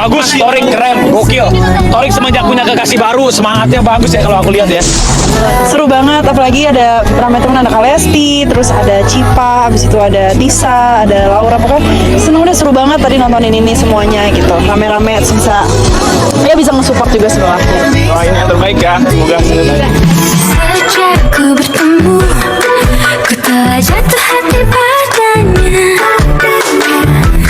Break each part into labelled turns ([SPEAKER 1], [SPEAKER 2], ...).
[SPEAKER 1] Bagus, Torik keren, gokil. Torik semenjak punya kekasih baru, semangatnya bagus ya kalau aku lihat ya.
[SPEAKER 2] Seru banget, apalagi ada ramai teman, ada Kalesti, terus ada Cipa, habis itu ada Tisa, ada Laura, pokoknya seneng deh, seru banget tadi nontonin ini semuanya gitu, rame-rame bisa nge-support juga setelahnya.
[SPEAKER 1] Wah, ini yang terbaik ya, semoga terbaik.
[SPEAKER 3] Sejak ku bertemu, ku telah jatuh hati padanya.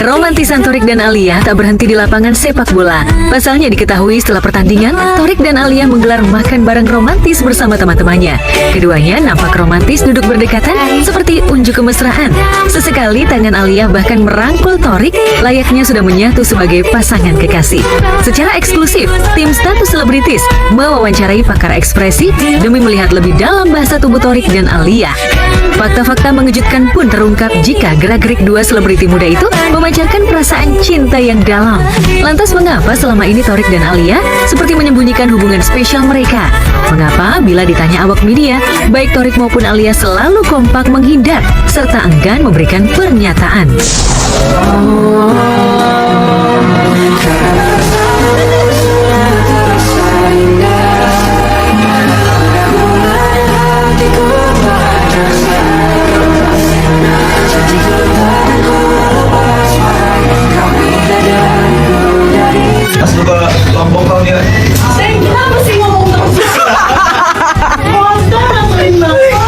[SPEAKER 4] Keromantisan Torik dan Alia tak berhenti di lapangan sepak bola. Pasalnya diketahui setelah pertandingan, Torik dan Alia menggelar makan bareng romantis bersama teman-temannya. Keduanya nampak romantis duduk berdekatan seperti unjuk kemesraan. Sesekali tangan Alia bahkan merangkul Torik, layaknya sudah menyatu sebagai pasangan kekasih. Secara eksklusif, tim Status Selebritis mewawancarai pakar ekspresi demi melihat lebih dalam bahasa tubuh Torik dan Alia. Fakta-fakta mengejutkan pun terungkap jika gerak-gerik dua selebriti muda itu memancarkan perasaan cinta yang dalam. Lantas mengapa selama ini Torik dan Alia seperti menyembunyikan hubungan spesial mereka? Mengapa bila ditanya awak media, baik Torik maupun Alia selalu kompak menghindar serta enggan memberikan pernyataan?
[SPEAKER 1] Mas juga lombok tahun ini.
[SPEAKER 2] Saya kenapa sih ngomong terus? Kotor ngapain banget?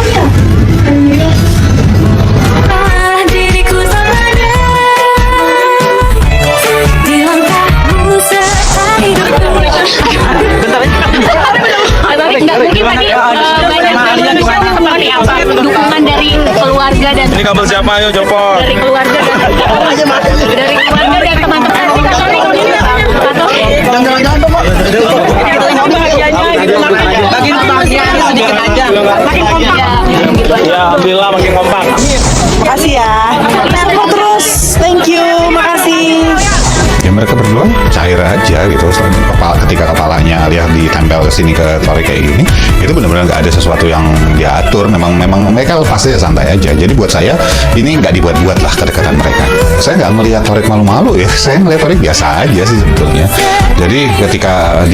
[SPEAKER 3] Diriku sengaja di langkahmu serta hidupku.
[SPEAKER 5] Enggak, mungkin tadi banyak dukungan dari keluarga dan
[SPEAKER 1] Ini kabel siapa? Ayo copot.
[SPEAKER 5] dari keluarga dan teman-teman.
[SPEAKER 2] Makin kebahagiaannya sedikit aja. Makin kompak.
[SPEAKER 1] Ya, alhamdulillah makin kompak.
[SPEAKER 2] Makasih ya. Support terus. Thank you. Makasih.
[SPEAKER 6] Ya mereka berdua cair aja gitu. Ketika kepalanya Alia ditempel ke sini ke Torik kayak gini, itu benar-benar nggak ada sesuatu yang diatur. Memang mereka lepas aja, santai aja. Jadi buat saya ini nggak dibuat-buat lah kedekatan mereka. Saya nggak melihat Torik malu-malu ya. Saya melihat Torik biasa aja sih sebetulnya. Jadi ketika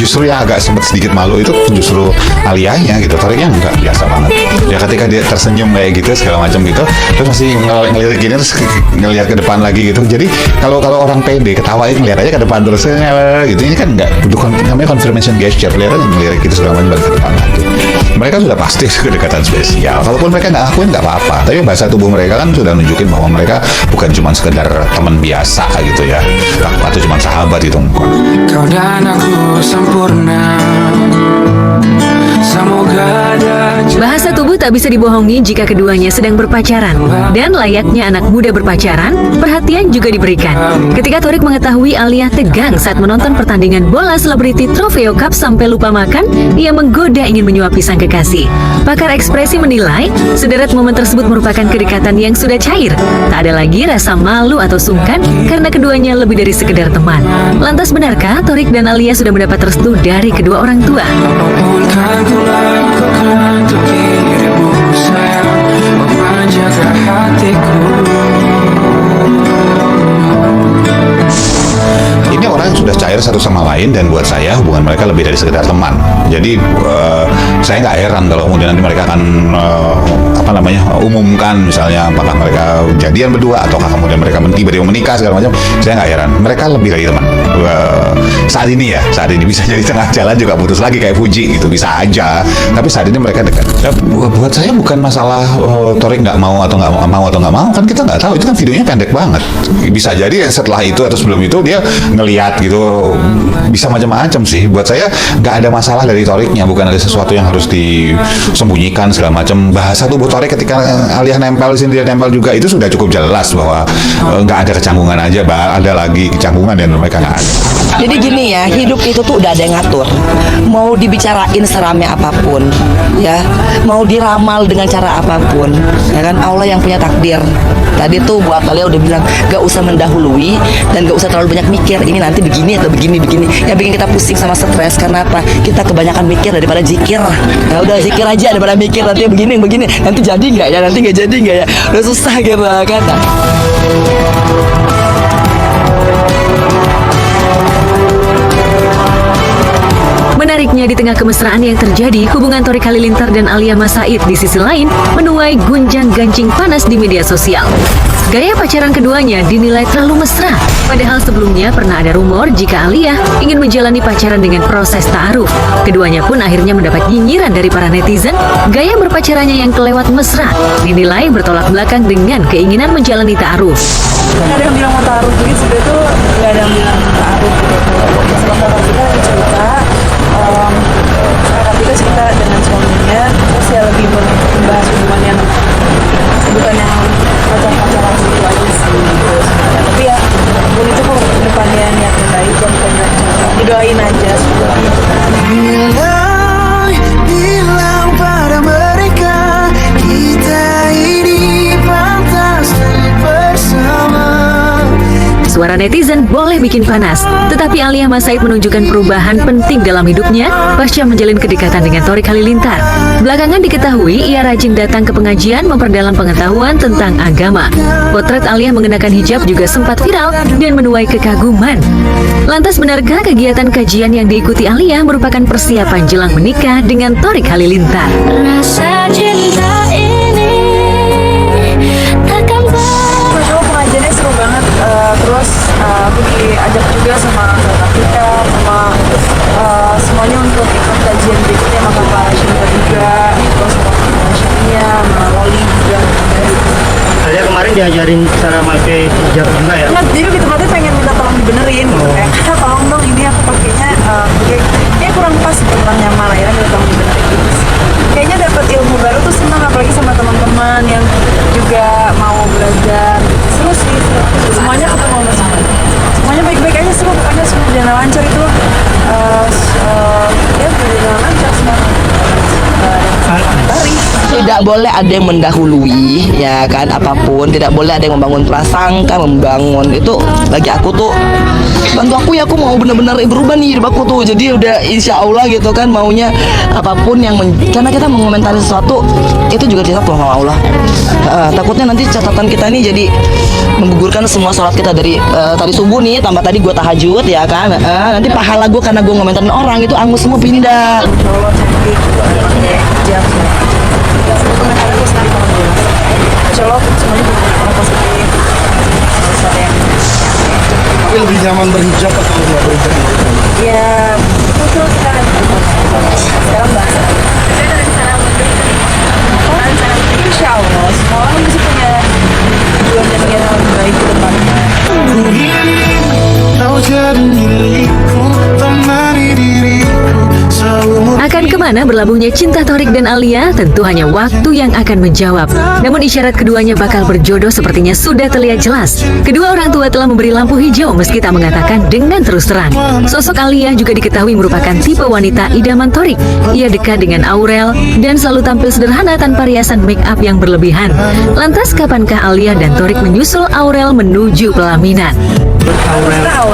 [SPEAKER 6] justru yang agak sedikit malu itu justru Alianya gitu. Toriknya nggak, biasa banget. Ya ketika dia tersenyum kayak gitu segala macam gitu, terus masih ngelirik gini terus ngelihat ke depan lagi gitu. Jadi kalau orang pede ketawain ngeliat aja ke depan terus gitu, ini kan nggak butuh namanya confirmation gesture, kelihatan ngelirik gitu segala macam ke depan lagi. Mereka sudah pasti kedekatan spesial. Kalaupun mereka nggak akuin nggak apa-apa, tapi bahasa tubuh mereka kan sudah nunjukin bahwa mereka bukan cuma sekedar teman biasa gitu ya, atau cuma sahabat gitu.
[SPEAKER 7] Kau dan aku sempurna. Semoga ada
[SPEAKER 4] Bahasa tubuh tak bisa dibohongi jika keduanya sedang berpacaran. Dan layaknya anak muda berpacaran, perhatian juga diberikan. Ketika Torik mengetahui Alia tegang saat menonton pertandingan bola selebriti Trofeo Cup sampai lupa makan, ia menggoda ingin menyuapi sang kekasih. Pakar ekspresi menilai, sederet momen tersebut merupakan kedekatan yang sudah cair. Tak ada lagi rasa malu atau sungkan karena keduanya lebih dari sekedar teman. Lantas benarkah Torik dan Alia sudah mendapat restu dari kedua orang tua?
[SPEAKER 7] apapun kan ku lakukan untuk dirimu sayang, menjaga hatiku.
[SPEAKER 6] Ini orang yang sudah cair satu sama lain, dan buat saya hubungan mereka lebih dari sekedar teman. Jadi saya nggak heran kalau kemudian nanti mereka akan umumkan misalnya apakah mereka jadian berdua ataukah kemudian mereka tiba-tiba menikah segala macam. Saya nggak heran, mereka lebih dari teman. Saat ini bisa jadi tengah jalan juga putus lagi kayak Fuji gitu, bisa aja. Tapi saat ini mereka dekat. Ya, buat saya bukan masalah Torik nggak mau atau nggak mau, kan kita nggak tahu. Itu kan videonya pendek banget. Bisa jadi setelah itu atau sebelum itu dia ngelihat gitu, bisa macam-macam sih. Buat saya nggak ada masalah dari Toriknya, bukan ada sesuatu yang harus disembunyikan segala macam. Bahasa tubuh Torik ketika Alia nempel di sini, dia nempel juga, itu sudah cukup jelas bahwa nggak ada kecanggungan aja, ada lagi kecanggungan dan mereka nggak ada.
[SPEAKER 8] Jadi gini ya, hidup itu tuh udah ada yang ngatur. Mau dibicarain seramai apapun, ya, mau diramal dengan cara apapun, ya kan, Allah yang punya takdir. Tadi tuh buat Alia udah bilang gak usah mendahului dan gak usah terlalu banyak mikir. Ini nanti begini atau begini. Yang bikin kita pusing sama stres karena apa? Kita kebanyakan mikir daripada zikir. Ya udah zikir aja daripada mikir nanti begini. Nanti jadi nggak ya? Nanti nggak jadi nggak ya? Udah susah gitu kan.
[SPEAKER 4] Menariknya di tengah kemesraan yang terjadi, hubungan Torik Halilintar dan Alia Mas Said di sisi lain menuai gunjang-ganjing panas di media sosial. Gaya pacaran keduanya dinilai terlalu mesra, padahal sebelumnya pernah ada rumor jika Alia ingin menjalani pacaran dengan proses ta'aruf. Keduanya pun akhirnya mendapat nyinyiran dari para netizen. Gaya berpacarannya yang kelewat mesra dinilai bertolak belakang dengan keinginan menjalani ta'aruf.
[SPEAKER 2] Ada yang bilang mau taruh, jadi sebenarnya tuh nggak ada yang bilang taruh gitu. Masalah kakak kita lagi cerita, kakak kita cerita dengan suaminya, terus ya lebih membahas hubungan yang bukan yang pacar-pacaran gitu aja sih gitu. Tapi ya, pun itu kok depannya niatnya baik dan didoain aja semuanya.
[SPEAKER 7] Bilang pada mereka kita ini pantas bersama.
[SPEAKER 4] Suara netizen boleh bikin panas, tetapi Alia Mas Said menunjukkan perubahan penting dalam hidupnya pasca menjalin kedekatan dengan Torik Halilintar. Belakangan diketahui ia rajin datang ke pengajian memperdalam pengetahuan tentang agama. Potret Alia mengenakan hijab juga sempat viral dan menuai kekaguman. Lantas benarkah kegiatan kajian yang diikuti Alia merupakan persiapan jelang menikah dengan Torik Halilintar?
[SPEAKER 3] Rasa cinta ini takkan
[SPEAKER 2] Coba pengajiannya seru banget, terus aku diajak juga sama kakak kita, sama semuanya untuk ikut kajian berikutnya sama kakak Shinta juga, terus sama Shania, sama Loli juga.
[SPEAKER 9] Saya kemarin diajarin cara pakai hijab juga ya.
[SPEAKER 2] Nah, jadi di tempatnya pengen minta tolong dibenerin gitu, kayak "Kak, tolong dong ini aku pakainya kayak kurang pas, kurang nyaman, akhirnya minta tolong dibenerin gitu sih. Kayaknya dapat ilmu baru tuh senang, apalagi sama teman-teman yang juga mau belajar gitu. Seru sih, seru. Semuanya ketemu sama semuanya baik-baik aja, seru, pokoknya semua berjalan lancar itu ya berjalan lancar semua.
[SPEAKER 8] Tidak boleh ada yang mendahului, ya kan, apapun. Tidak boleh ada yang membangun prasangka, membangun itu. Bagi aku tuh, bantu aku ya, aku mau benar-benar berubah nih hidup aku tuh. Jadi udah insya Allah gitu kan, maunya apapun yang karena kita mengomentari sesuatu itu juga dicatat sama Allah. Takutnya nanti catatan kita ini jadi menggugurkan semua sholat kita dari tadi subuh nih, tambah tadi gue tahajud ya kan. Nanti pahala gue karena gue ngomentarin orang itu angus semua pindah.
[SPEAKER 2] Allah cantik, hijab, komentar aku sekarang insya Allah semuanya berjalan positif. Terus ada yang
[SPEAKER 9] Tapi lebih nyaman berhijab atau nggak berhijab?
[SPEAKER 2] ya betul sekarang bahasa insya Allah semua orang mesti punya tujuan dan niat yang lebih baik ke depannya.
[SPEAKER 7] Kau jadi milikku, temani diriku seumur.
[SPEAKER 4] Akan kemana berlabuhnya cinta Torik dan Alia? Tentu hanya waktu yang akan menjawab. Namun isyarat keduanya bakal berjodoh sepertinya sudah terlihat jelas. Kedua orang tua telah memberi lampu hijau meski tak mengatakan dengan terus terang. Sosok Alia juga diketahui merupakan tipe wanita idaman Torik. Ia dekat dengan Aurel dan selalu tampil sederhana tanpa riasan make up yang berlebihan. Lantas kapankah Alia dan Torik menyusul Aurel menuju pelaminan?
[SPEAKER 2] Aurel,